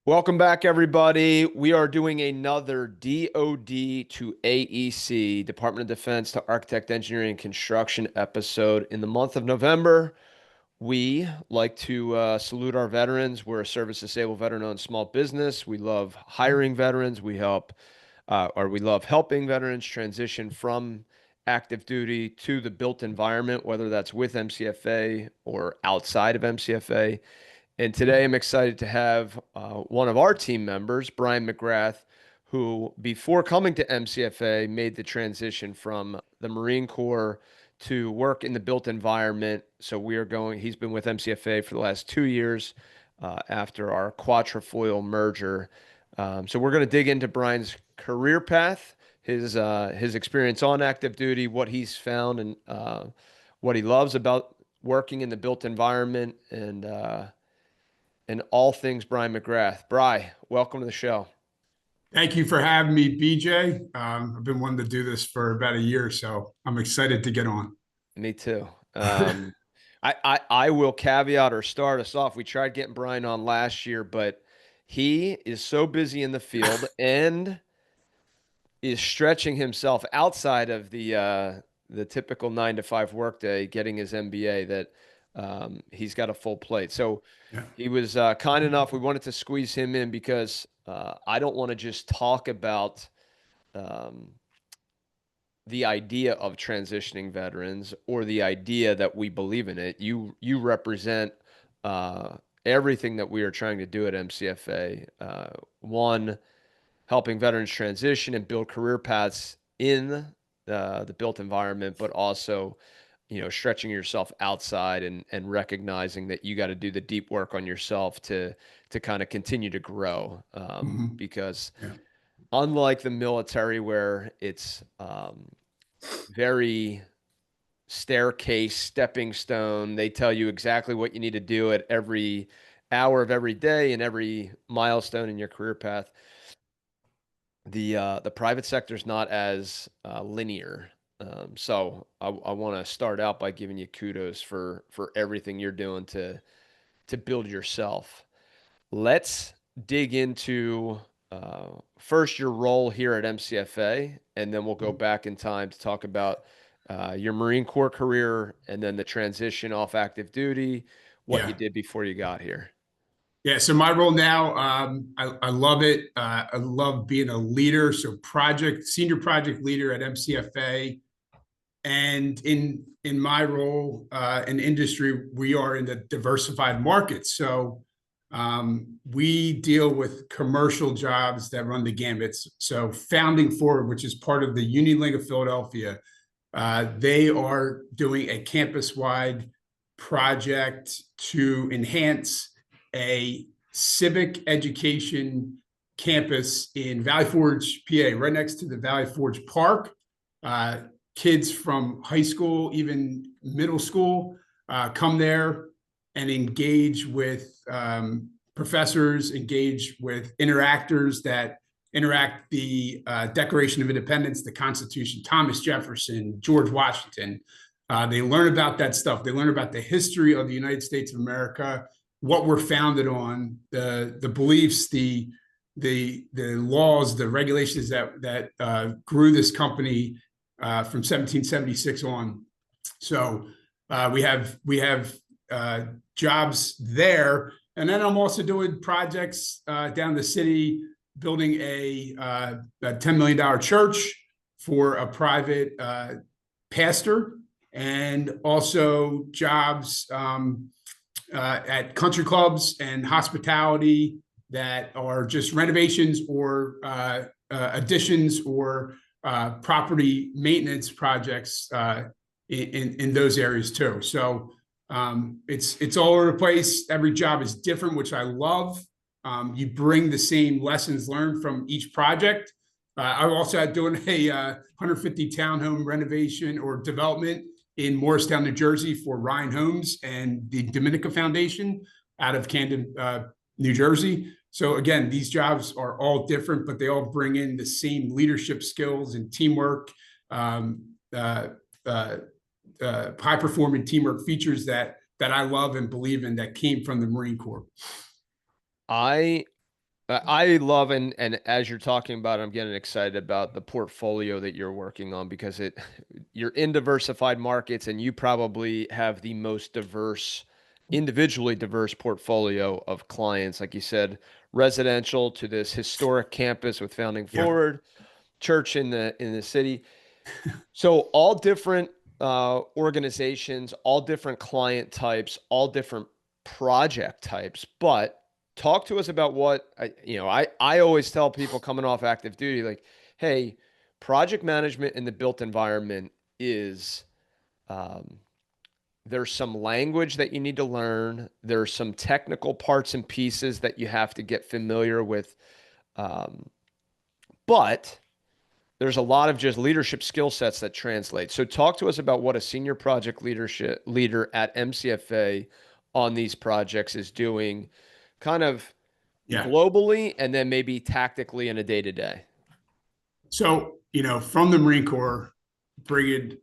Welcome back, everybody. We are doing another DoD to AEC, Department of Defense to Architect, Engineering, and Construction episode. In the month of November, we like to salute our veterans. We're a service-disabled veteran-owned small business. We love hiring veterans. We love helping veterans transition from active duty to the built environment, whether that's with MCFA or outside of MCFA. And today I'm excited to have one of our team members, Brian McGrath, who before coming to MCFA made the transition from the Marine Corps to work in the built environment. So he's been with MCFA for the last 2 years after our quatrefoil merger. So we're going to dig into Brian's career path, his experience on active duty, what he's found, and what he loves about working in the built environment, and all things Brian McGrath. Bri, welcome to the show. Thank you for having me, BJ. I've been wanting to do this for about a year, so I'm excited to get on. Me too. I will caveat or start us off. We tried getting Brian on last year, but he is so busy in the field and is stretching himself outside of the typical 9 to 5 workday, getting his MBA, that he's got a full plate. So Yeah. he was kind enough. We wanted to squeeze him in because I don't want to just talk about um, the idea of transitioning veterans or the idea that we believe in it. You represent everything that we are trying to do at MCFA. One, helping veterans transition and build career paths in the built environment, but also, stretching yourself outside and recognizing that you got to do the deep work on yourself to kind of continue to grow. Mhm. Because Yeah. unlike the military, where it's very staircase, stepping stone, they tell you exactly what you need to do at every hour of every day and every milestone in your career path. The private sector is not as linear. So I want to start out by giving you kudos for everything you're doing to build yourself. Let's dig into first your role here at MCFA, and then we'll go back in time to talk about your Marine Corps career and then the transition off active duty, what you Yeah. did before you got here. Yeah. So my role now, I love it. I love being a leader. So senior project leader at MCFA. And in my role in industry, we are in the diversified markets. So we deal with commercial jobs that run the gambits. So Founding Forward, which is part of the Union League of Philadelphia, they are doing a campus-wide project to enhance a civic education campus in Valley Forge, PA, right next to the Valley Forge Park. Kids from high school, even middle school, come there and engage with professors, engage with interactors that interact the Declaration of Independence, the Constitution, Thomas Jefferson, George Washington. They learn about that stuff. They learn about the history of the United States of America, what we're founded on, the beliefs, the laws, the regulations that grew this company from 1776 on. So we have jobs there, and then I'm also doing projects down the city, building a $10 million church for a private pastor, and also jobs at country clubs and hospitality that are just renovations or additions or property maintenance projects in those areas too. So it's all over the place. Every job is different, which I love. You bring the same lessons learned from each project. I'm also doing a 150 townhome renovation or development in Morristown, New Jersey for Ryan Homes and the Dominica Foundation out of Camden, New Jersey. So again, these jobs are all different, but they all bring in the same leadership skills and teamwork, high performing teamwork features that I love and believe in, that came from the Marine Corps. I I love and as you're talking about it, I'm getting excited about the portfolio that you're working on because you're in diversified markets and you probably have the most diverse, individually diverse portfolio of clients. Like you said, residential to this historic campus with Founding Yeah. Forward, church in the city. So all different organizations, all different client types, all different project types. But talk to us about I always tell people coming off active duty, like, hey, project management in the built environment is um, there's some language that you need to learn. There's some technical parts and pieces that you have to get familiar with. Um, but there's a lot of just leadership skill sets that translate. So talk to us about what a senior project leadership leader at MCFA on these projects is doing kind of Yeah. globally and then maybe tactically in a day to day. So, from the Marine Corps, brigade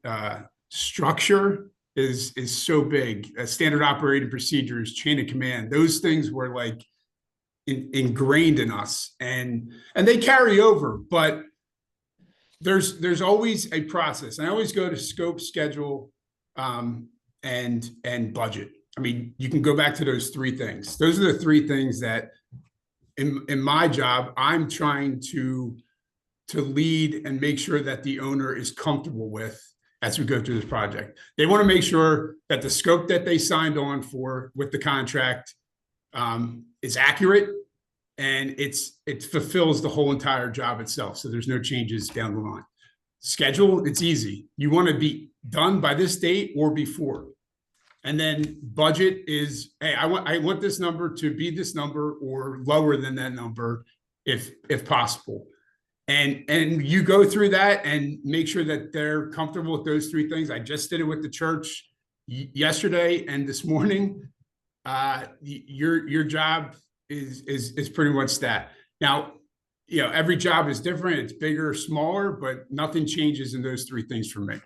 structure is so big. Standard operating procedures, chain of command, those things were like ingrained in us, and they carry over. But there's always a process. And I always go to scope, schedule, and budget. I mean, you can go back to those three things. Those are the three things that in my job, I'm trying to lead and make sure that the owner is comfortable with as we go through this project. They want to make sure that the scope that they signed on for with the contract is accurate and it fulfills the whole entire job itself. So there's no changes down the line. Schedule, it's easy. You want to be done by this date or before. And then budget is, hey, I want this number to be this number or lower than that number if possible. And you go through that and make sure that they're comfortable with those three things. I just did it with the church yesterday and this morning. Your job is pretty much that. Now, every job is different. It's bigger or smaller, but nothing changes in those three things for me.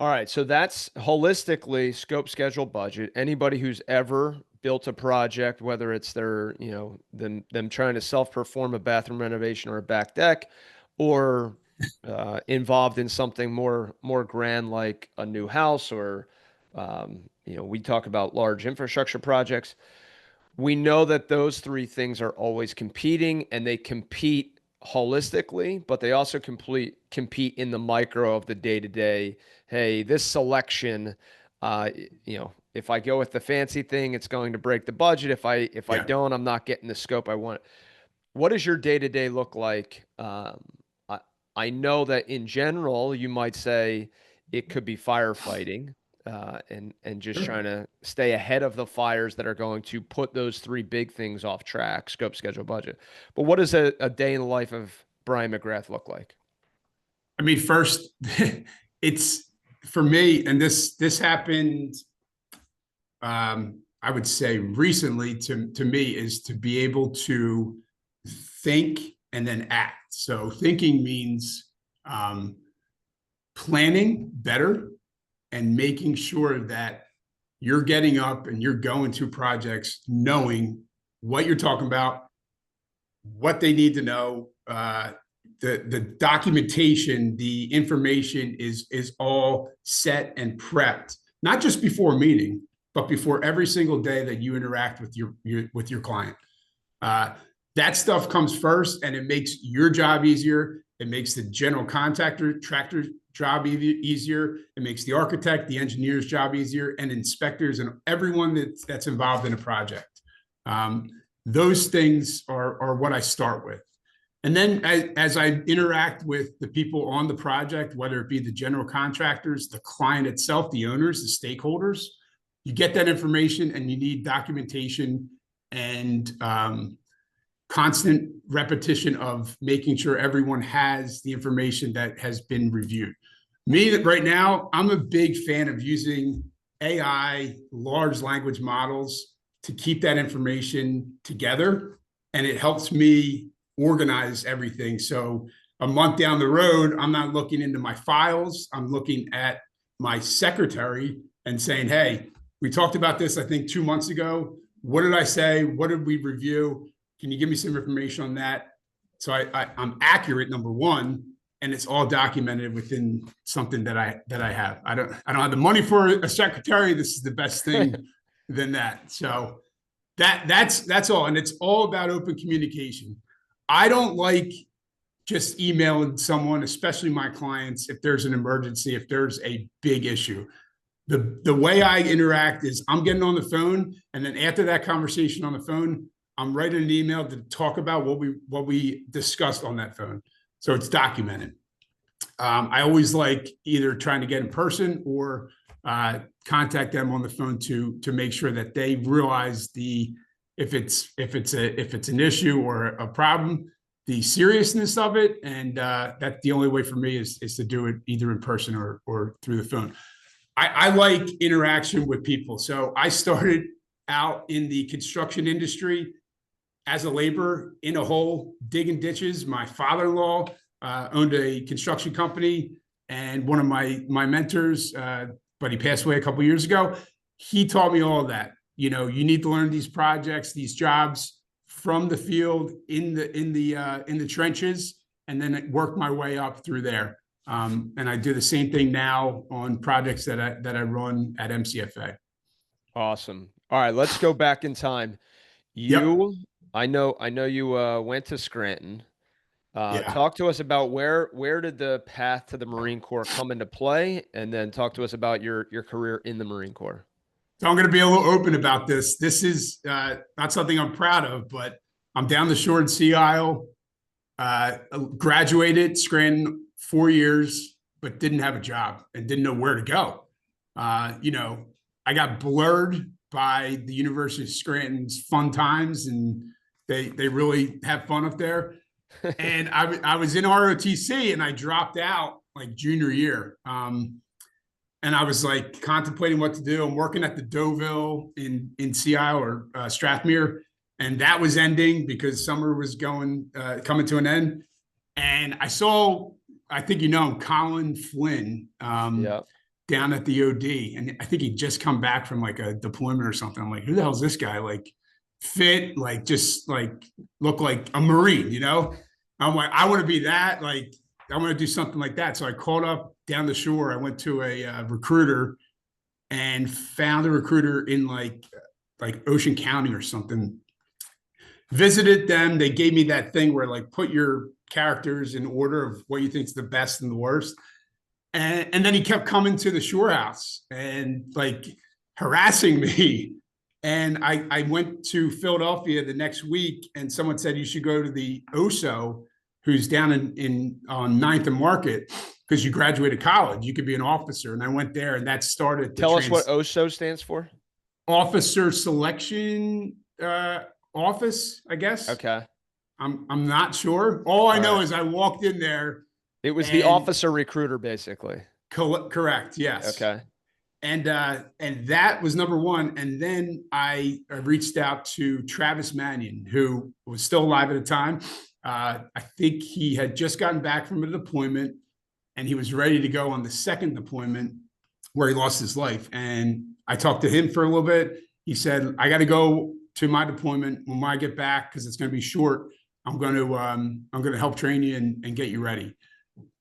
All right, so that's holistically scope, schedule, budget. Anybody who's ever built a project, whether it's them trying to self-perform a bathroom renovation or a back deck, or involved in something more grand like a new house, or we talk about large infrastructure projects. We know that those three things are always competing and they compete holistically, but they also compete in the micro of the day to day. Hey, this selection, uh, if I go with the fancy thing, it's going to break the budget. If I Yeah. don't, I'm not getting the scope I want. What does your day to day look like? I, I know that in general, you might say it could be firefighting, and just Sure. trying to stay ahead of the fires that are going to put those three big things off track: scope, schedule, budget. But what does a day in the life of Brian McGrath look like? I mean, first, it's for me, and this happened. I would say recently to me is to be able to think and then act. So thinking means um, planning better and making sure that you're getting up and you're going to projects knowing what you're talking about, what they need to know. The documentation, the information is all set and prepped, not just before a meeting, but before every single day that you interact with your client. Uh, that stuff comes first, and it makes your job easier. It makes the general contractor tractor job easier. It makes the architect, the engineer's job easier, and inspectors and everyone that's involved in a project. Um, those things are what I start with. And then as I interact with the people on the project, whether it be the general contractors, the client itself, the owners, the stakeholders, you get that information and you need documentation and constant repetition of making sure everyone has the information that has been reviewed. Me, right now, I'm a big fan of using AI, large language models, to keep that information together. And it helps me organize everything. So a month down the road, I'm not looking into my files. I'm looking at my secretary and saying, hey, we talked about this, I think 2 months ago. What did I say? What did we review? Can you give me some information on that? So I'm accurate, number one, and it's all documented within something that I have. I don't have the money for a secretary. This is the best thing than that. So that's all. And it's all about open communication. I don't like just emailing someone, especially my clients, if there's an emergency, if there's a big issue. The way I interact is I'm getting on the phone, and then after that conversation on the phone, I'm writing an email to talk about what we discussed on that phone. So it's documented. I always like either trying to get in person or contact them on the phone to make sure that they realize if it's an issue or a problem, the seriousness of it, and that's the only way for me is to do it either in person or through the phone. I like interaction with people. So I started out in the construction industry as a laborer in a hole, digging ditches. My father-in-law owned a construction company, and one of my mentors, but he passed away a couple of years ago. He taught me all of that. You know, you need to learn these projects, these jobs from the field in the trenches, and then work my way up through there. And I do the same thing now on projects that I run at MCFA. Awesome. All right, let's go back in time. Yep. I know you went to Scranton. Yeah. Talk to us about where did the path to the Marine Corps come into play, and then talk to us about your career in the Marine Corps. So I'm going to be a little open about this. This is not something I'm proud of, but I'm down the shore in Sea Isle. Graduated Scranton 4 years, but didn't have a job and didn't know where to go. I got blurred by the University of Scranton's fun times, and they really have fun up there. And I was in ROTC, and I dropped out like junior year. And I was like contemplating what to do. I'm working at the Deauville in Sea Isle or Strathmere, and that was ending because summer was coming to an end. And I saw, I think you know him, Colin Flynn, Yeah. down at the OD, and I think he'd just come back from like a deployment or something. I'm like, who the hell's this guy? Like, fit, like just like look like a Marine, you know? I'm like, I want to be that. Like, I want to do something like that. So I called up down the shore. I went to a recruiter and found a recruiter in like Ocean County or something. Visited them. They gave me that thing where like put your characters in order of what you think is the best and the worst. And then he kept coming to the shore house and like harassing me. And I went to Philadelphia the next week, and someone said you should go to the OSO, who's down on 9th and Market, because you graduated college. You could be an officer. And I went there, and that started. Tell us what OSO stands for. Officer Selection Office, I guess. Okay. I'm not sure. All I know is I walked in there. It was the officer recruiter, basically. Correct. Yes. Okay. And that was number one. And then I reached out to Travis Mannion, who was still alive at the time. I think he had just gotten back from a deployment, and he was ready to go on the second deployment where he lost his life. And I talked to him for a little bit. He said, I got to go to my deployment when I get back, because it's going to be short. I'm going to help train you and get you ready.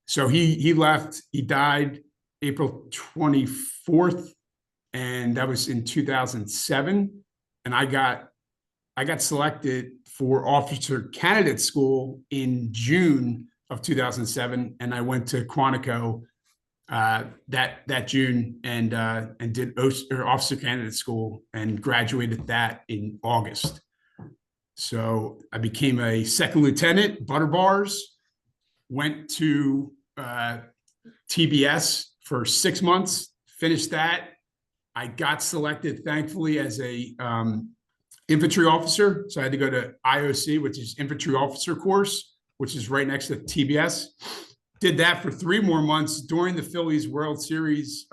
So he left. He died April 24th, and that was in 2007. And I got selected for officer candidate school in June of 2007, and I went to Quantico that June and did officer candidate school and graduated that in August. So I became a second lieutenant, butter bars, went to TBS for 6 months, finished that. I got selected, thankfully, as a infantry officer. So I had to go to IOC, which is infantry officer course, which is right next to TBS. Did that for 3 more months during the Phillies World Series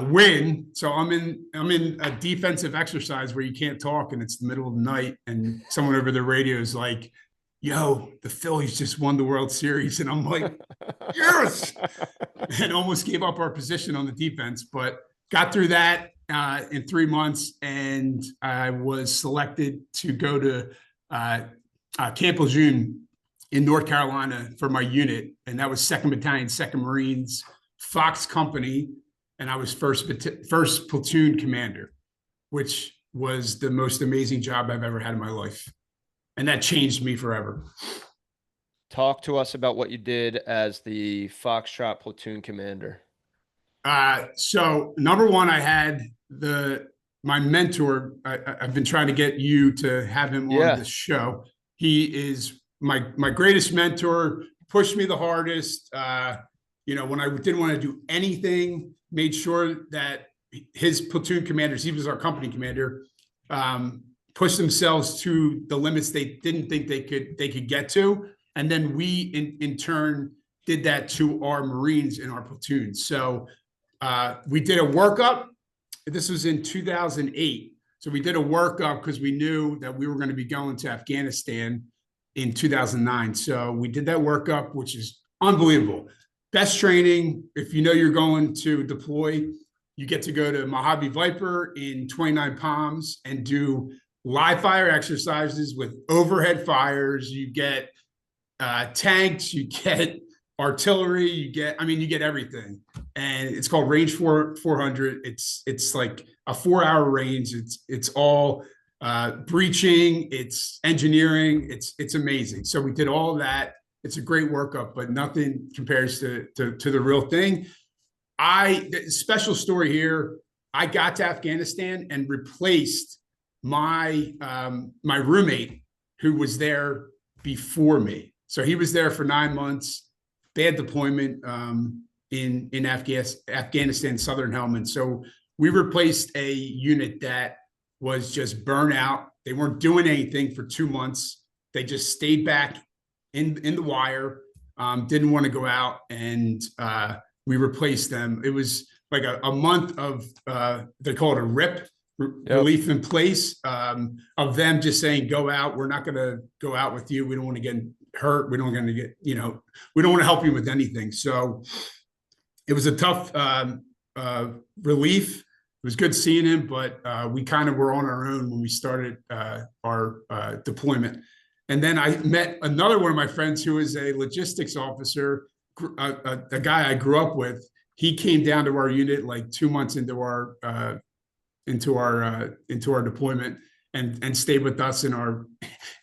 win. So I'm in a defensive exercise where you can't talk, and it's the middle of the night, and someone over the radio is like, yo, the Phillies just won the World Series. And I'm like, yes, and almost gave up our position on the defense, but got through that. in 3 months, and I was selected to go to Camp Lejeune in North Carolina for my unit, and that was 2nd Battalion, 2nd Marines, Fox Company, and I was first platoon commander, which was the most amazing job I've ever had in my life, and that changed me forever. Talk to us about what you did as the Foxtrot platoon commander. So number one, I had my mentor. I've been trying to get you to have him on this show. He is my greatest mentor, pushed me the hardest. When I didn't want to do anything, made sure that his platoon commanders, he was our company commander, pushed themselves to the limits they didn't think they could get to. And then we in turn did that to our Marines in our platoon. So we did a workup. This was in 2008. So we did a workup because we knew that we were going to be going to Afghanistan in 2009. So we did that workup, which is unbelievable. Best training. If you know you're going to deploy, you get to go to Mojave Viper in 29 Palms and do live fire exercises with overhead fires. You get tanks, you get artillery, you get everything. And it's called Range 400. It's like a 4-hour range. It's all breaching, it's engineering, it's amazing. So we did all that. It's a great workup, but nothing compares to the real thing. Special story here. I got to Afghanistan and replaced my roommate who was there before me. So he was there for 9 months, bad deployment in Afghanistan, Southern Helmand. So we replaced a unit that was just burnt out. They weren't doing anything for 2 months. They just stayed back in the wire, didn't want to go out, and we replaced them. It was like a month of, they call it a RIP, relief in place, of them just saying, go out. We're not going to go out with you. We don't want to get hurt. We don't want to get, we don't want to help you with anything. So it was a tough relief. It was good seeing him, but we kind of were on our own when we started our deployment. And then I met another one of my friends who is a logistics officer, a guy I grew up with. He came down to our unit like 2 months into our deployment and stayed with us in our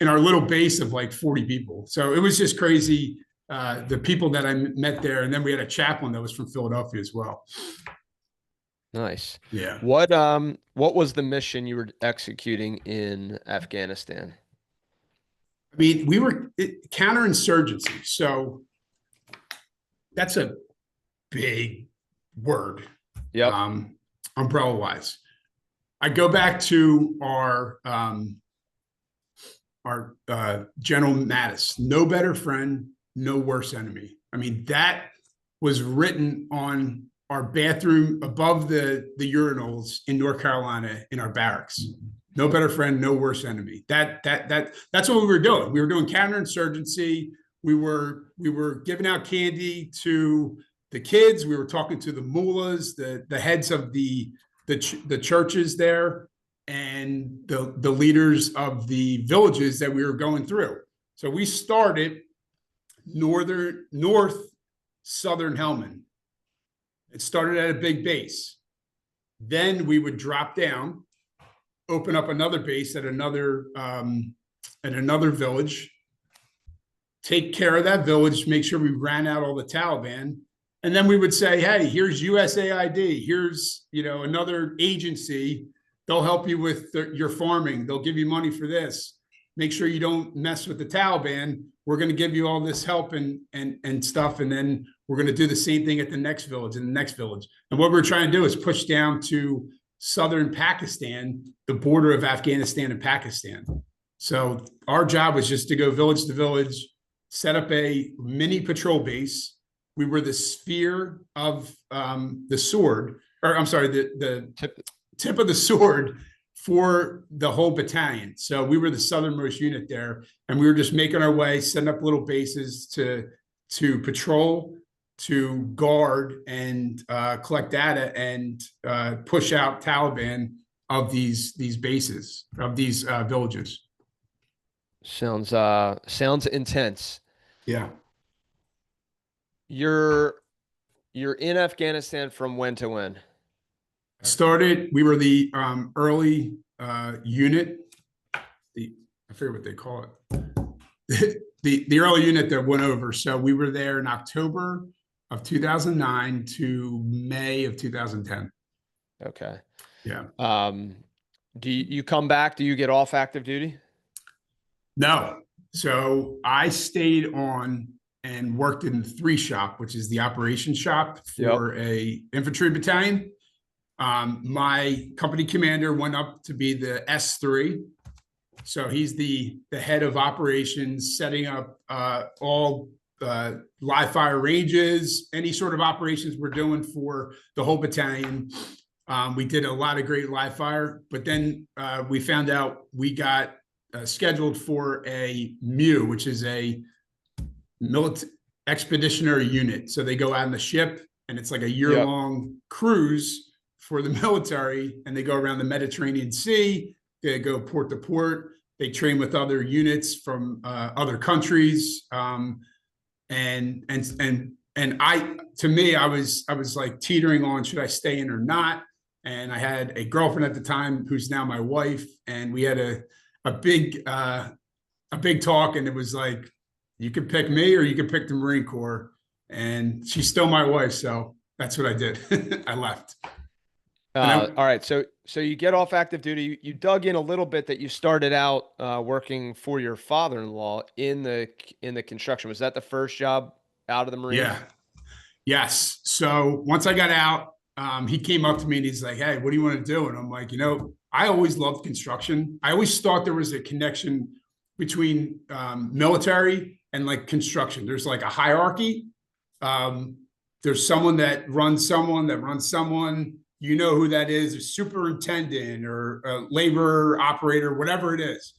little base of like 40 people. So it was just crazy. The people that I met there, and then we had a chaplain that was from Philadelphia as well. Nice. Yeah. What was the mission you were executing in Afghanistan? I mean, we were counterinsurgency. So that's a big word. Yeah. Umbrella wise. I go back to our General Mattis, no better friend, no worse enemy. I mean, that was written on our bathroom above the urinals in North Carolina in our barracks. No better friend, no worse enemy. That's what we were doing. We were doing counterinsurgency. We were giving out candy to the kids. We were talking to the mullahs, the heads of the churches there, and the leaders of the villages that we were going through. So we started north Southern Helmand. It started at a big base. Then we would drop down, open up another base at another village, take care of that village, make sure we ran out all the Taliban. And then we would say, hey, here's USAID. Here's, another agency. They'll help you with your farming. They'll give you money for this. Make sure you don't mess with the Taliban. We're going to give you all this help and stuff. And then we're going to do the same thing at the next village and the next village. And what we're trying to do is push down to southern Pakistan, the border of Afghanistan and Pakistan. So our job was just to go village to village, set up a mini patrol base. We were the sphere of the sword, or I'm sorry, the tip of the sword for the whole battalion. So we were the southernmost unit there, and we were just making our way, setting up little bases to patrol, to guard and collect data and push out Taliban of these bases, of these villages. Sounds intense. Yeah. You're you're in Afghanistan from when to when? We were the early unit, I forget what they call it, the early unit that went over. So we were there in October of 2009 to May of 2010. Okay. Yeah. Do you come back? Do you get off active duty? No. So I stayed on and worked in 3 shop, which is the operations shop for a infantry battalion. My company commander went up to be the S3. So he's the head of operations, setting up all live fire ranges, any sort of operations we're doing for the whole battalion. We did a lot of great live fire, but then we found out we got scheduled for a MU, which is a military expeditionary unit. So they go out on the ship, and it's like a year-long cruise for the military, and they go around the Mediterranean Sea. They go port to port. They train with other units from other countries, and to me, I was like teetering on, should I stay in or not? And I had a girlfriend at the time who's now my wife, and we had a big talk, and it was like, you could pick me or you could pick the Marine Corps, and she's still my wife, so that's what I did. I left. All right, so you get off active duty. You dug in a little bit that you started out working for your father-in-law in the construction. Was that the first job out of the Marine? Yeah. Yes. So once I got out, he came up to me and he's like, "Hey, what do you want to do?" And I'm like, I always loved construction. I always thought there was a connection between military and like construction. There's like a hierarchy. There's someone that runs someone that runs someone. You know who that is, a superintendent or a labor operator, whatever it is.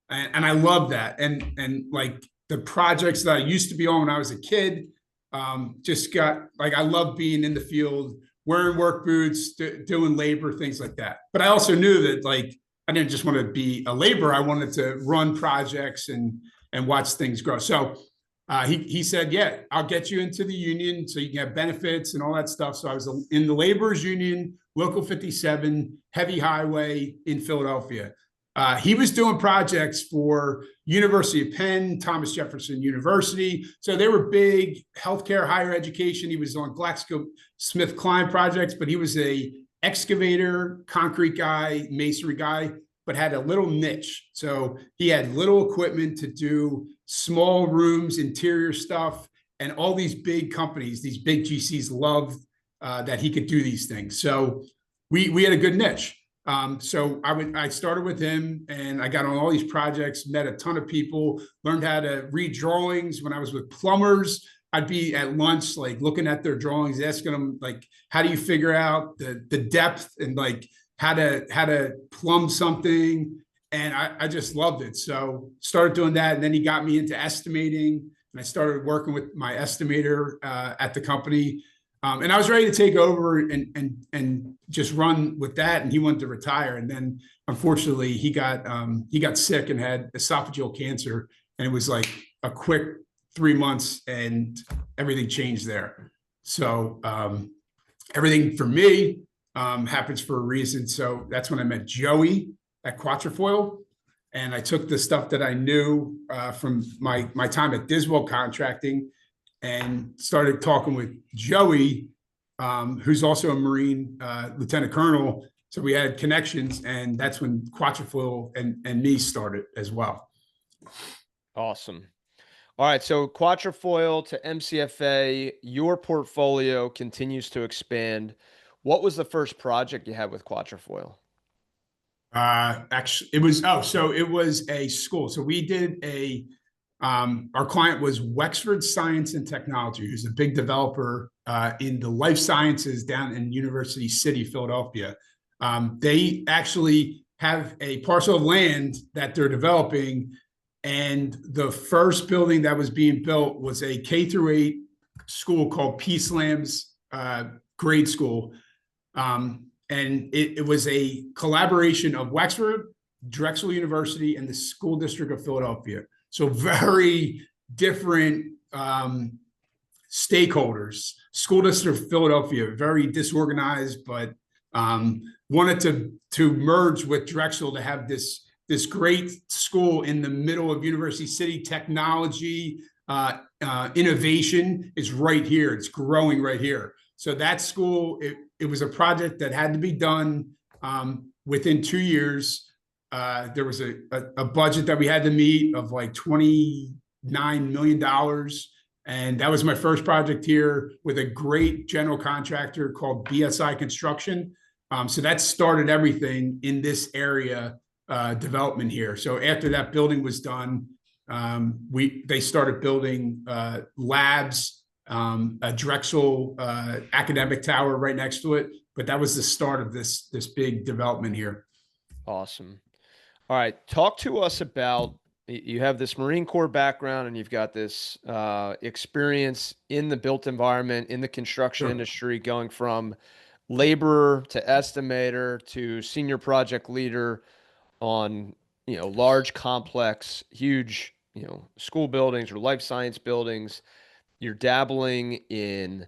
And I love that. And like the projects that I used to be on when I was a kid, just got like, I love being in the field, wearing work boots, doing labor, things like that. But I also knew that like, I didn't just want to be a laborer. I wanted to run projects and watch things grow. So he said, "Yeah, I'll get you into the union so you can have benefits and all that stuff." So I was in the laborers union, Local 57, heavy highway in Philadelphia. He was doing projects for University of Penn, Thomas Jefferson University. So they were big healthcare, higher education. He was on GlaxoSmithKline projects, but he was a excavator, concrete guy, masonry guy, but had a little niche. So he had little equipment to do small rooms, interior stuff, and all these big companies, these big GCs loved that he could do these things. So we had a good niche. So I started with him, and I got on all these projects, met a ton of people, learned how to read drawings. When I was with plumbers, I'd be at lunch, like looking at their drawings, asking them like, how do you figure out the depth and like how to plumb something? And I just loved it. So started doing that. And then he got me into estimating, and I started working with my estimator at the company. And I was ready to take over and just run with that. And he wanted to retire. And then unfortunately he got sick and had esophageal cancer. And it was like a quick 3 months, and everything changed there. So everything for me happens for a reason. So that's when I met Joey at Quatrefoil. And I took the stuff that I knew from my time at Diswell Contracting and started talking with Joey, who's also a Marine lieutenant colonel. So we had connections, and that's when Quatrefoil and me started as well. Awesome. All right, so Quatrefoil to MCFA, your portfolio continues to expand. What was the first project you had with Quatrefoil? Actually, it was a school. So we did our client was Wexford Science and Technology, who's a big developer in the life sciences down in University City, Philadelphia. They actually have a parcel of land that they're developing, and the first building that was being built was a K through 8 school called Peace Lambs grade school. And it was a collaboration of Wexford, Drexel University, and the School District of Philadelphia. So very different stakeholders. School District of Philadelphia, very disorganized, but wanted to merge with Drexel to have this great school in the middle of University City. Technology, innovation is right here. It's growing right here. So that school, it was a project that had to be done within 2 years. There was a budget that we had to meet of like $29 million. And that was my first project here with a great general contractor called BSI Construction. So that started everything in this area development here. So after that building was done, they started building labs, a Drexel academic tower right next to it. But that was the start of this big development here. Awesome. All right, talk to us about, you have this Marine Corps background and you've got this experience in the built environment, in the construction industry, going from laborer to estimator to senior project leader on, large, complex, huge, school buildings or life science buildings. You're dabbling in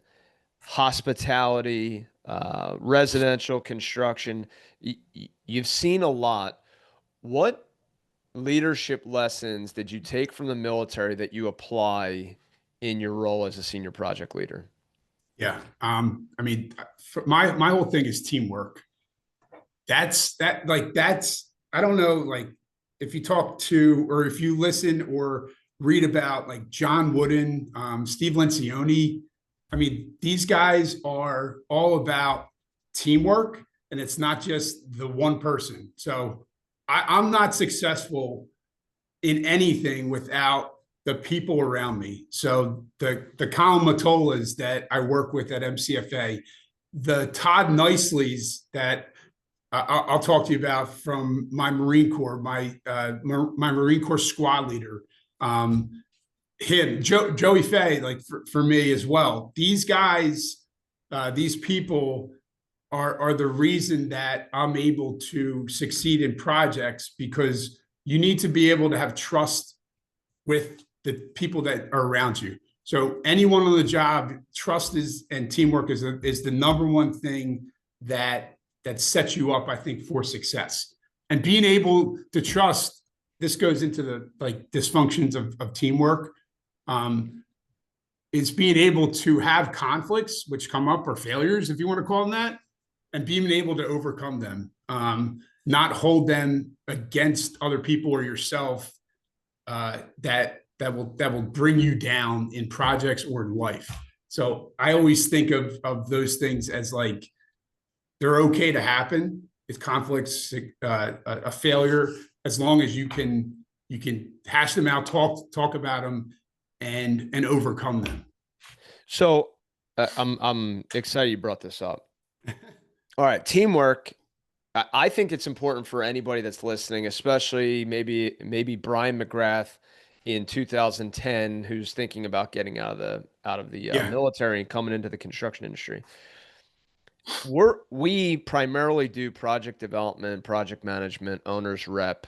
hospitality, residential construction. You've seen a lot. What leadership lessons did you take from the military that you apply in your role as a senior project leader? Yeah. I mean, my whole thing is teamwork. That's, I don't know, like if you talk to, or if you listen or read about like John Wooden, Steve Lencioni, I mean, these guys are all about teamwork, and it's not just the one person. So I'm not successful in anything without the people around me. So the Colin Matolas that I work with at MCFA, the Todd Niceleys that I'll talk to you about from my Marine Corps, my Marine Corps squad leader, Joey Fay, like for me as well. These guys, these people are the reason that I'm able to succeed in projects, because you need to be able to have trust with the people that are around you. So anyone on the job, trust and teamwork is the number one thing that sets you up, I think, for success. And being able to trust, this goes into the like dysfunctions of teamwork, is being able to have conflicts which come up, or failures, if you want to call them that, and being able to overcome them, not hold them against other people or yourself, that will bring you down in projects or in life. So I always think of those things as like, they're okay to happen. It's conflicts, a failure, as long as you can hash them out, talk about them, and overcome them. So I'm excited you brought this up. All right, teamwork. I think it's important for anybody that's listening, especially maybe Brian McGrath in 2010, who's thinking about getting out of the military and coming into the construction industry. We primarily do project development, project management, owner's rep,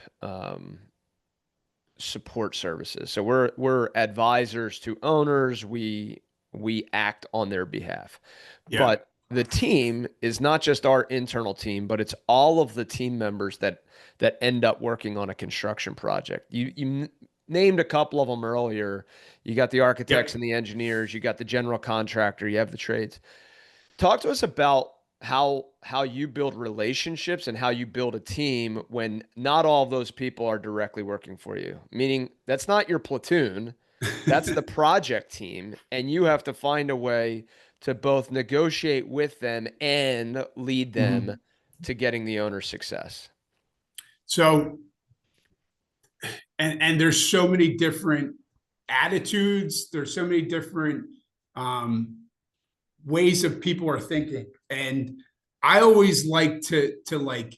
support services. So we're advisors to owners. We act on their behalf. Yeah. But the team is not just our internal team, but it's all of the team members that end up working on a construction project. You named a couple of them earlier. You got the architects and the engineers, you got the general contractor, you have the trades. Talk to us about how you build relationships and how you build a team when not all of those people are directly working for you. Meaning that's not your platoon, that's the project team, and you have to find a way to both negotiate with them and lead them to getting the owner's success. So, and there's so many different attitudes. There's so many different ways of people are thinking. And I always like to like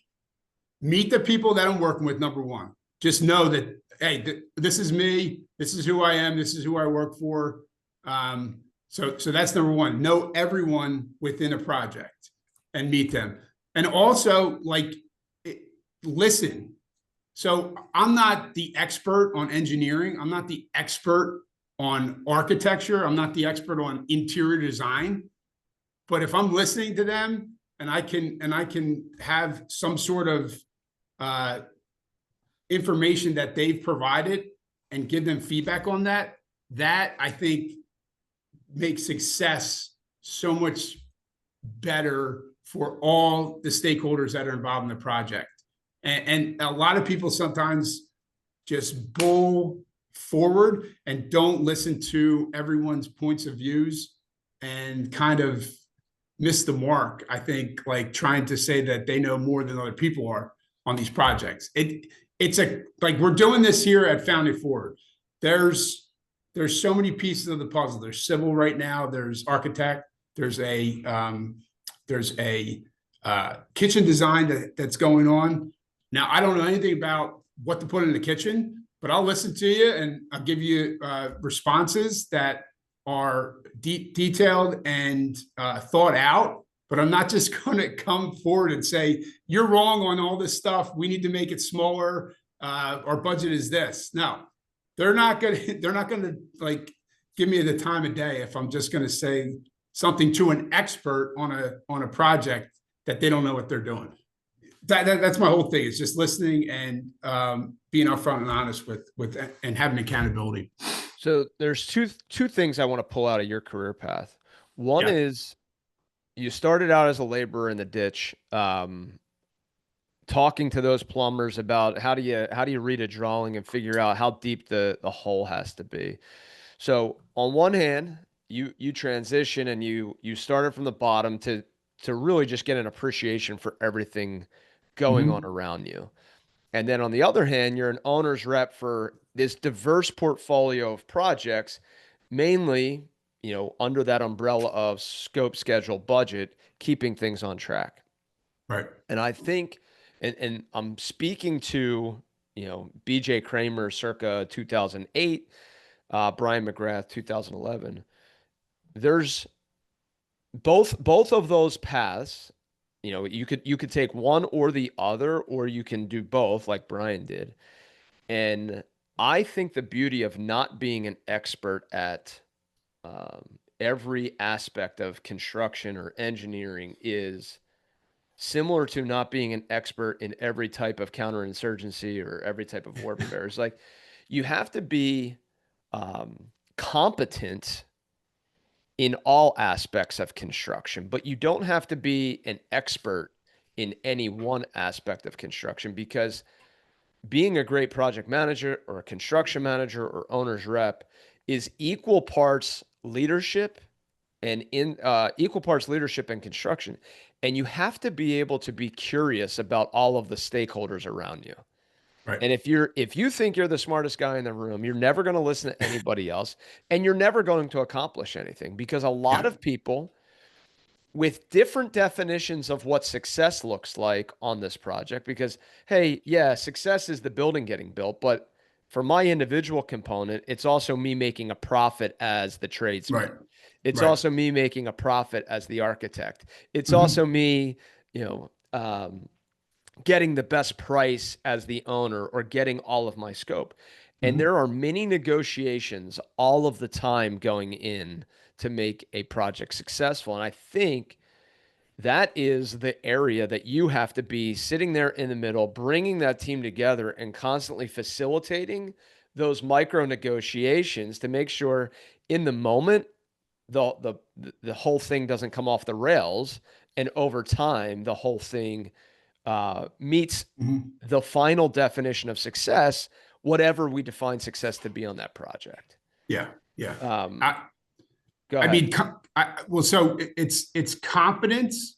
meet the people that I'm working with. Number one, just know that, hey, this is me. This is who I am. This is who I work for. So that's number one. Know everyone within a project and meet them. And also like listen. So I'm not the expert on engineering. I'm not the expert on architecture. I'm not the expert on interior design. But if I'm listening to them and I can have some sort of uh, information that they've provided and give them feedback on that, that I think makes success so much better for all the stakeholders that are involved in the project. And a lot of people sometimes just bull forward and don't listen to everyone's points of views and kind of miss the mark. I think like trying to say that they know more than other people are on these projects. It's like we're doing this here at Founding Forward. There's so many pieces of the puzzle. There's civil right now. There's architect. There's a kitchen design that's going on. Now, I don't know anything about what to put in the kitchen, but I'll listen to you and I'll give you responses that are detailed and thought out. But I'm not just going to come forward and say, you're wrong on all this stuff. We need to make it smaller. Our budget is this. No, they're not going to like give me the time of day if I'm just going to say something to an expert on a project that they don't know what they're doing. That's my whole thing. It's just listening and being upfront and honest with and having accountability. So there's two things I want to pull out of your career path. One is you started out as a laborer in the ditch, talking to those plumbers about how do you read a drawing and figure out how deep the hole has to be. So on one hand, you transition and you started from the bottom to really just get an appreciation for everything going on around you. And then on the other hand, you're an owner's rep for this diverse portfolio of projects, mainly, under that umbrella of scope, schedule, budget, keeping things on track. Right. And I think, and I'm speaking to, BJ Kramer circa 2008, Brian McGrath 2011. There's both of those paths. You could take one or the other, or you can do both like Brian did. And I think the beauty of not being an expert at every aspect of construction or engineering is similar to not being an expert in every type of counterinsurgency or every type of warfare. It's like you have to be competent in all aspects of construction, but you don't have to be an expert in any one aspect of construction, because being a great project manager or a construction manager or owner's rep is equal parts leadership and equal parts leadership and construction. And you have to be able to be curious about all of the stakeholders around you. Right. And if you think you're the smartest guy in the room, you're never going to listen to anybody else, and you're never going to accomplish anything, because a lot of people with different definitions of what success looks like on this project, because, hey, yeah, success is the building getting built, but for my individual component, it's also me making a profit as the tradesman. Right. It's Right. also me making a profit as the architect. It's also me, getting the best price as the owner, or getting all of my scope. And there are many negotiations all of the time going in to make a project successful. And I think that is the area that you have to be sitting there in the middle, bringing that team together and constantly facilitating those micro negotiations to make sure in the moment the whole thing doesn't come off the rails, and over time the whole thing meets the final definition of success, whatever we define success to be on that project. Yeah. Yeah. Go I ahead. mean, so it's competence,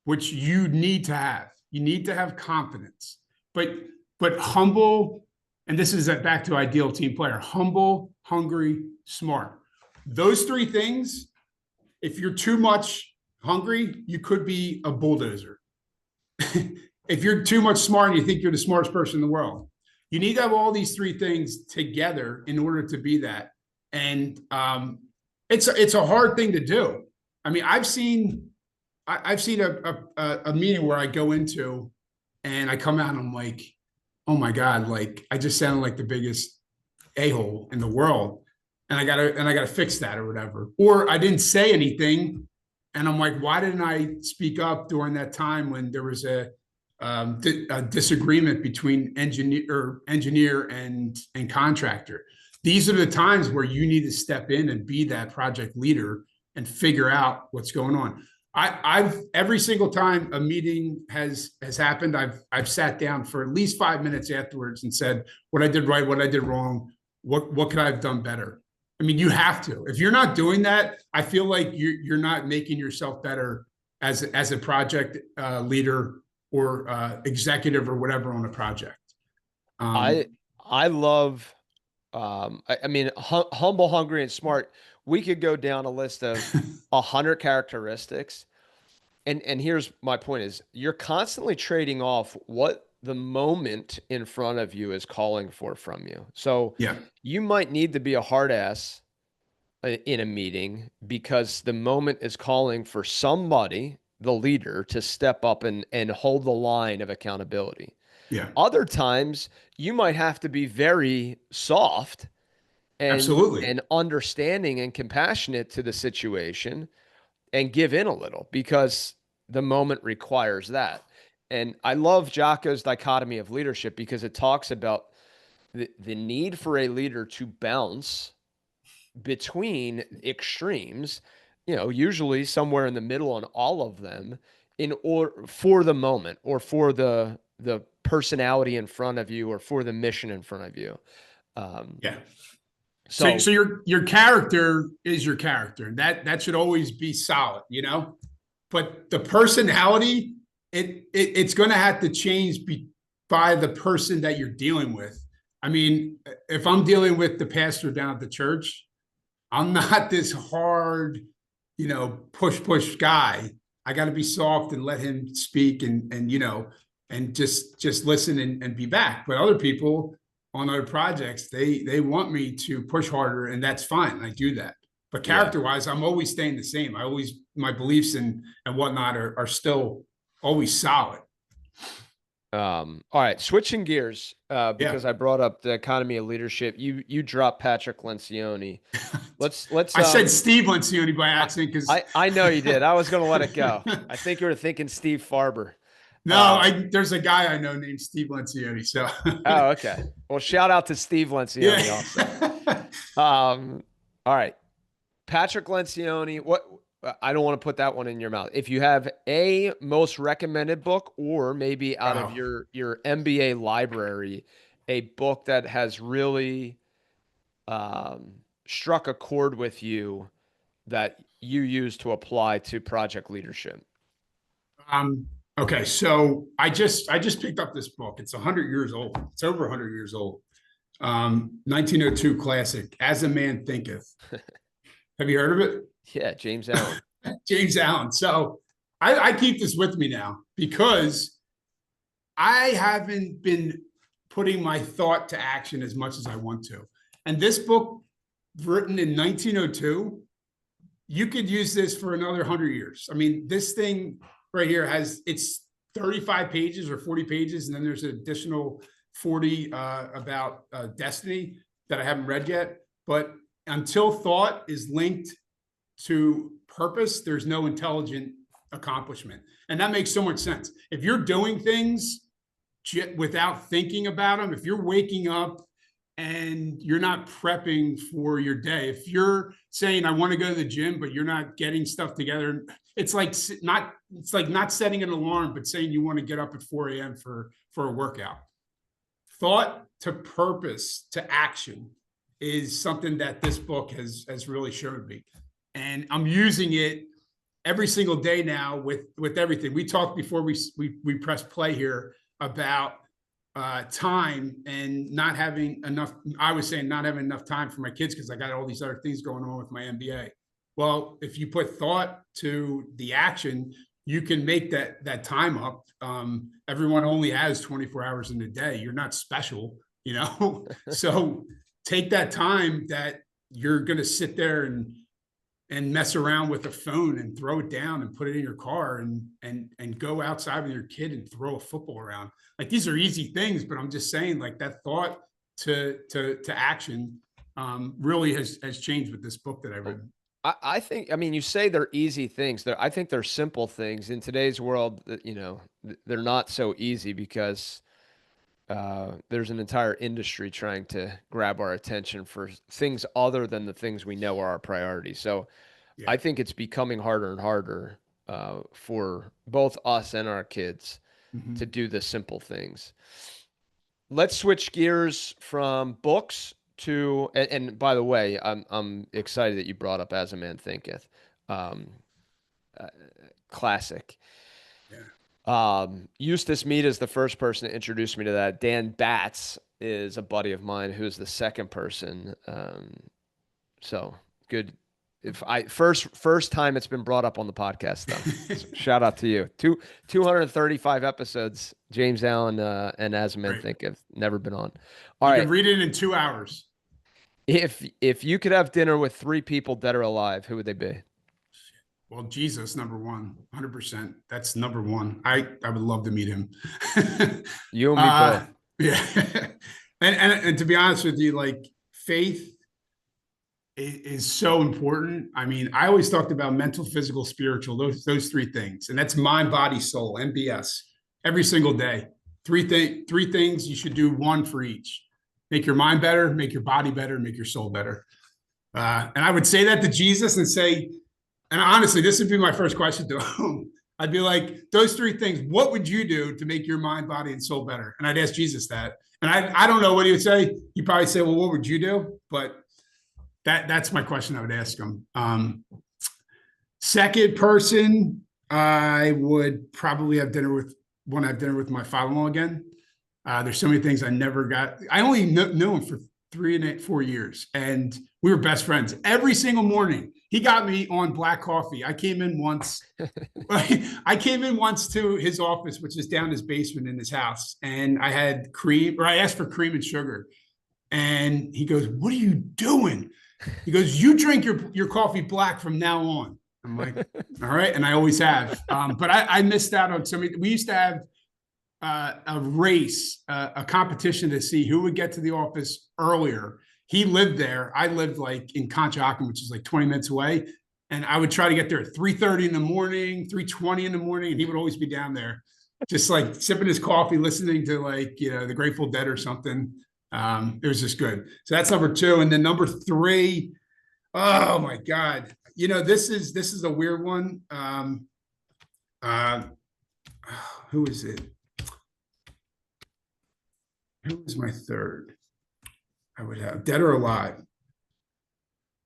which you need to have. You need to have confidence, but humble. And this is back to ideal team player: humble, hungry, smart. Those three things. If you're too much hungry, you could be a bulldozer. If you're too much smart and you think you're the smartest person in the world, you need to have all these three things together in order to be that. And it's a hard thing to do. I mean, I've seen a meeting where I go into and I come out and I'm like, oh my God, like I just sounded like the biggest a-hole in the world. And I gotta fix that or whatever. Or I didn't say anything. And I'm like, why didn't I speak up during that time when there was a disagreement between engineer and contractor? These are the times where you need to step in and be that project leader and figure out what's going on. I've every single time a meeting has happened, I've sat down for at least 5 minutes afterwards and said what I did right, what I did wrong, what could I have done better. I mean, you have to. If you're not doing that, I feel like you're not making yourself better as a project leader or executive or whatever on a project. I Um, I love I mean humble, hungry, and smart. We could go down a list of 100 characteristics. And here's my point is you're constantly trading off what the moment in front of you is calling for from you. So yeah, you might need to be a hard ass in a meeting because the moment is calling for somebody, the leader, to step up and hold the line of accountability. yeah, Other times you might have to be very soft absolutely. and understanding and compassionate to the situation and give in a little because the moment requires that. And I love Jocko's dichotomy of leadership because it talks about the need for a leader to bounce between extremes, usually somewhere in the middle on all of them in or for the moment or for the personality in front of you or for the mission in front of you. Um, Yeah. So, so so your character is your character, and that should always be solid, you know. But the personality, it's going to have to change by the person that you're dealing with. I mean, if I'm dealing with the pastor down at the church, I'm not this hard, push guy. I got to be soft and let him speak and just listen and be back. But other people on other projects, they want me to push harder, and that's fine. I do that. But yeah. character wise, I'm always staying the same. My beliefs and whatnot are still always solid. All right, switching gears, Yeah. because I brought up the economy of leadership. You dropped Patrick Lencioni. Let's I said Steve Lencioni by accident because I know you did. I was gonna let it go. I think you were thinking Steve Farber. no, Uh, there's a guy I know named Steve Lencioni. So oh, okay. Well, shout out to Steve yeah. Lencioni also. Um, all right, Patrick Lencioni. What? I don't want to put that one in your mouth. If you have a most recommended book, or maybe out of Oh, your MBA library, a book that has really struck a chord with you that you use to apply to project leadership. um, okay. So I just picked up this book. It's 100 years old. It's over 100 years old. 1902 classic, As a Man Thinketh. Have you heard of it? Yeah, James Allen. James Allen. So I keep this with me now because I haven't been putting my thought to action as much as I want to. And this book, written in 1902, you could use this for another 100 years. I mean, this thing right here it's 35 pages or 40 pages, and then there's an additional 40 about destiny that I haven't read yet. But until thought is linked to purpose, there's no intelligent accomplishment. And that makes so much sense. If you're doing things without thinking about them, if you're waking up and you're not prepping for your day, if you're saying I want to go to the gym but you're not getting stuff together, it's like not setting an alarm but saying you want to get up at 4 a.m. for a workout. Thought to purpose to action is something that this book has really showed me, and I'm using it every single day now with everything. We talked before we press play here about time and not having enough. I was saying not having enough time for my kids because I got all these other things going on with my MBA. Well, if you put thought to the action, you can make that time up. Everyone only has 24 hours in a day. You're not special, so take that time that you're going to sit there and and mess around with a phone and throw it down and put it in your car and go outside with your kid and throw a football around. Like these are easy things, but I'm just saying like that thought to action really has changed with this book that I read. I think, I mean, you say they're easy things. I think they're simple things in today's world. You know, they're not so easy because there's an entire industry trying to grab our attention for things other than the things we know are our priorities. So Yeah. I think it's becoming harder and harder for both us and our kids to Mm-hmm. do the simple things. Let's switch gears from books to, and by the way, I'm excited that you brought up As a Man Thinketh. Um, uh, Classic. Yeah. Eustace Mead is the first person to introduce me to that. Dan Batts is a buddy of mine who's the second person. So good. If I first time it's been brought up on the podcast though. So shout out to you. 235 episodes. James Allen and As Men Right. Think have never been on. All You right. can read it in 2 hours. If you could have dinner with three people dead or alive, who would they be? Well, Jesus, number one, 100%. That's number one. I would love to meet him. You and me both. Yeah. And to be honest with you, like faith is so important. I mean, I always talked about mental, physical, spiritual, those three things. And that's mind, body, soul, MBS, every single day. Three things you should do one for each. Make your mind better, make your body better, make your soul better. And I would say that to Jesus and say, and honestly, this would be my first question to him. I'd be like, those three things, what would you do to make your mind, body, and soul better? And I'd ask Jesus that. And I don't know what he would say. He'd probably say, well, what would you do? But that's my question I would ask him. Second person, I would probably want to have dinner with my father-in-law again. There's so many things I never got. I only knew him for 4 years, and we were best friends. Every single morning, he got me on black coffee. I came in once. I came in once to his office, which is down his basement in his house, and I had cream, or I asked for cream and sugar, and he goes, "What are you doing?" He goes, "You drink your coffee black from now on." I'm like, "All right," and I always have. But I missed out on so many. We used to have a race, a competition to see who would get to the office earlier. He lived there. I lived like in Conshohocken, which is like 20 minutes away. And I would try to get there at 3:30 in the morning, 3:20 in the morning. And he would always be down there, just like sipping his coffee, listening to like, the Grateful Dead or something. It was just good. So that's number two. And then number three, oh my God. This is a weird one. Who is it? Who was my third? I would have dead or alive.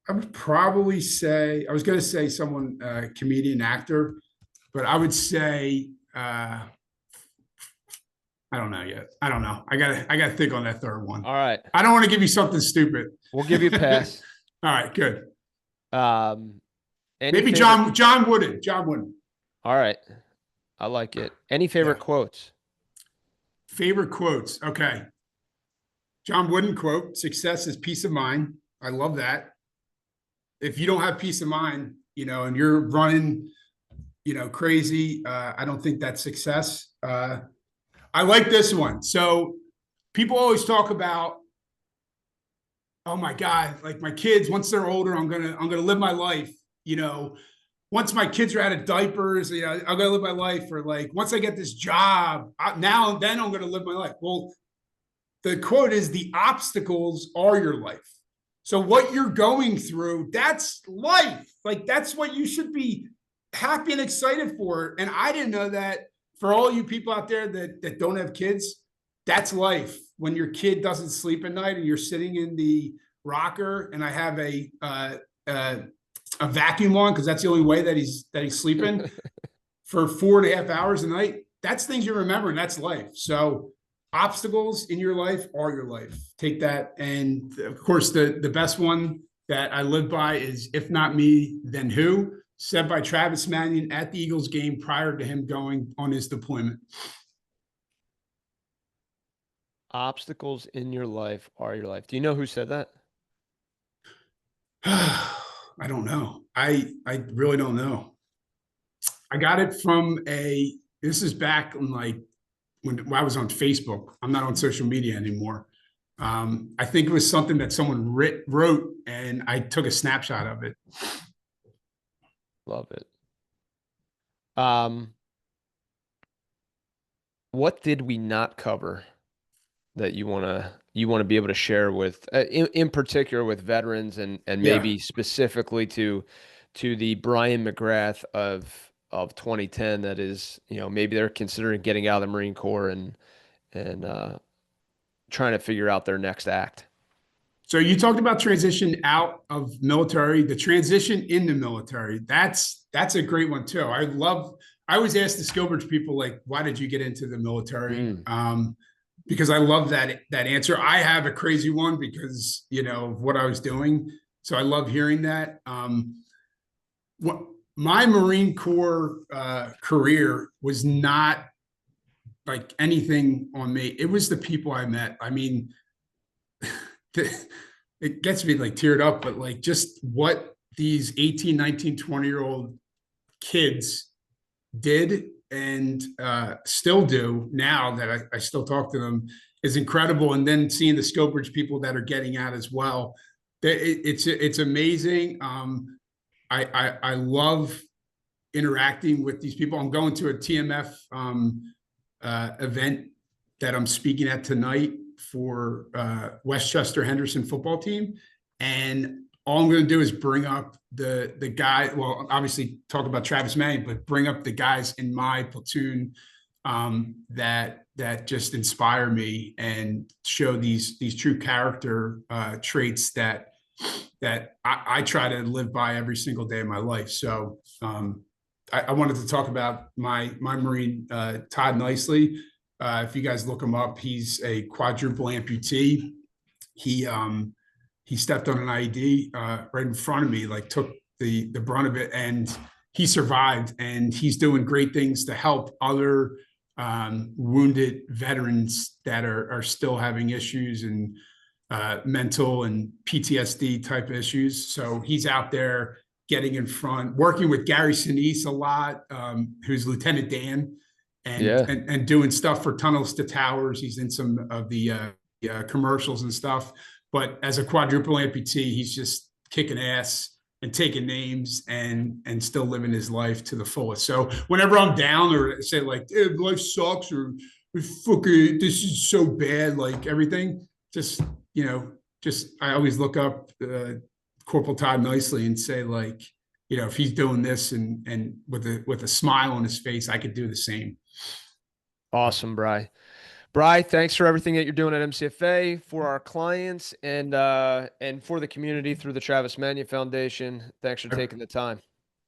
I would probably say, I was going to say someone, comedian, actor, but I would say, I don't know yet. I don't know. I gotta think on that third one. All right. I don't want to give you something stupid. We'll give you a pass. All right, good. Any Maybe favorite... John Wooden. John Wooden. All right. I like it. Any favorite quotes? Favorite quotes. Okay. John Wooden quote, "Success is peace of mind." I love that. If you don't have peace of mind, and you're running, crazy, I don't think that's success. I like this one. So people always talk about, oh my God, like my kids, once they're older, I'm gonna live my life. Once my kids are out of diapers, I'm gonna live my life. Or like once I get this job, then I'm gonna live my life. Well, the quote is, "The obstacles are your life." So what you're going through, that's life. Like that's what you should be happy and excited for. And I didn't know that. For all you people out there that don't have kids, that's life. When your kid doesn't sleep at night and you're sitting in the rocker, and I have a vacuum on because that's the only way that he's sleeping for 4.5 hours a night. That's things you remember, and that's life. So obstacles in your life are your life. Take that. And of course, the best one that I live by is, "If not me, then who?" Said by Travis Mannion at the Eagles game prior to him going on his deployment. Obstacles in your life are your life. Do you know who said that? I don't know. I really don't know. I got it from a. This is back in like when I was on Facebook. I'm not on social media anymore. I think it was something that someone wrote, and I took a snapshot of it. Love it. Um, what did we not cover that you wanna be able to share with in particular with veterans and Yeah. maybe specifically to the Brian McGrath of 2010 that is, maybe they're considering getting out of the Marine Corps and trying to figure out their next act. So you talked about transition out of military, the transition in the military. That's a great one too. I always ask the Skillbridge people like, why did you get into the military? Mm, Because I love that answer. I have a crazy one because of what I was doing. So I love hearing that. What my Marine Corps career was not like anything on me. It was the people I met. I mean, it gets me like teared up, but like just what these 18, 19, 20-year-old kids did and still do now that I still talk to them is incredible. And then seeing the Skillbridge people that are getting out as well, it's amazing. I love interacting with these people. I'm going to a TMF event that I'm speaking at tonight for Westchester Henderson football team, and all I'm going to do is bring up the guy. Well, obviously talk about Travis Manning, but bring up the guys in my platoon that just inspire me and show these true character traits that I try to live by every single day of my life. So I wanted to talk about my Marine Todd Nicely. If you guys look him up, he's a quadruple amputee. He he stepped on an IED right in front of me, like took the brunt of it, and he survived. And he's doing great things to help other wounded veterans that are still having issues and mental and PTSD type issues. So he's out there getting in front, working with Gary Sinise a lot, who's Lieutenant Dan, yeah. and doing stuff for Tunnels to Towers. He's in some of the commercials and stuff. But as a quadruple amputee, he's just kicking ass and taking names and still living his life to the fullest. So whenever I'm down or say like, hey, life sucks or fucking this is so bad, like everything, just just I always look up Corporal Todd Nicely and say like, if he's doing this and with a smile on his face, I could do the same. Awesome, Bry. Bry, thanks for everything that you're doing at MCFA for our clients and for the community through the Travis Mania Foundation. Thanks for I, taking the time.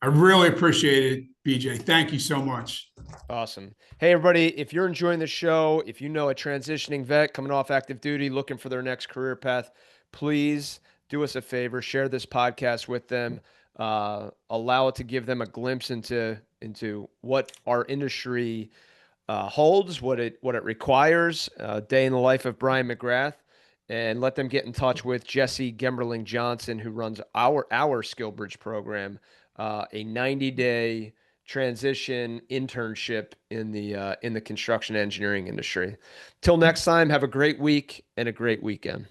I really appreciate it, BJ. Thank you so much. Awesome. Hey, everybody, if you're enjoying the show, if you know a transitioning vet coming off active duty looking for their next career path, please do us a favor, share this podcast with them, allow it to give them a glimpse into what our industry holds, what it requires, day in the life of Brian McGrath, and let them get in touch with Jesse Gemberling Johnson, who runs our SkillBridge program, a 90-day transition internship in the construction engineering industry. Till next time, have a great week and a great weekend.